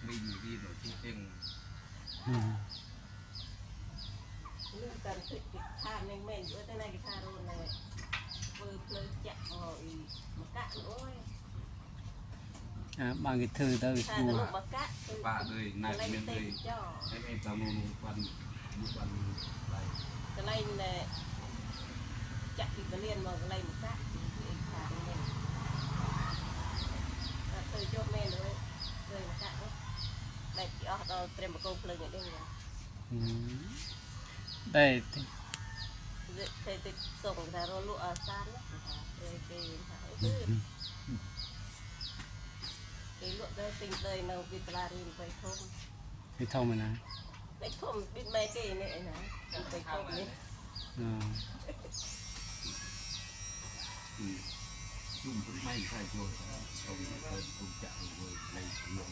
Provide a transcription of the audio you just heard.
mình đi rồiที่เต็งเรื่องการติดทานแม่งๆด้วยแต่ในกีตาร์โรนเลยเปิดเพลงจักหน่อยมากะโอ้ย บางทีถือตัว ทาน บัว ลูกมากะ ป้าเลยนาย อะไร เป็นเล เต็ม ย จ่อ ให้ไอ้ตามูวันยุวันไร อะไรเนี่ยจักอีกเรียนมาอะไรมากะอีกทานแม่เคยโจทย์แม่เลยเลยมากะได้ที่อ๋อเราเตรียมมาโกงเพลงอย่างนี้เลย ได้ เคยติดส่งแต่เราลูกอาซานนะเลยเกย์ค่ะเกย์ลูกได้ติงเลยเราบิดลารินไปทุ่ม ไปท่องมานะ ไปทุ่มบิดไม่เกย์นี่นะไปทุ่มนี่ จุ่มไม่ใช่โจทย์ตรงนี้เป็นจุ่มจักรเลยในเรื่อง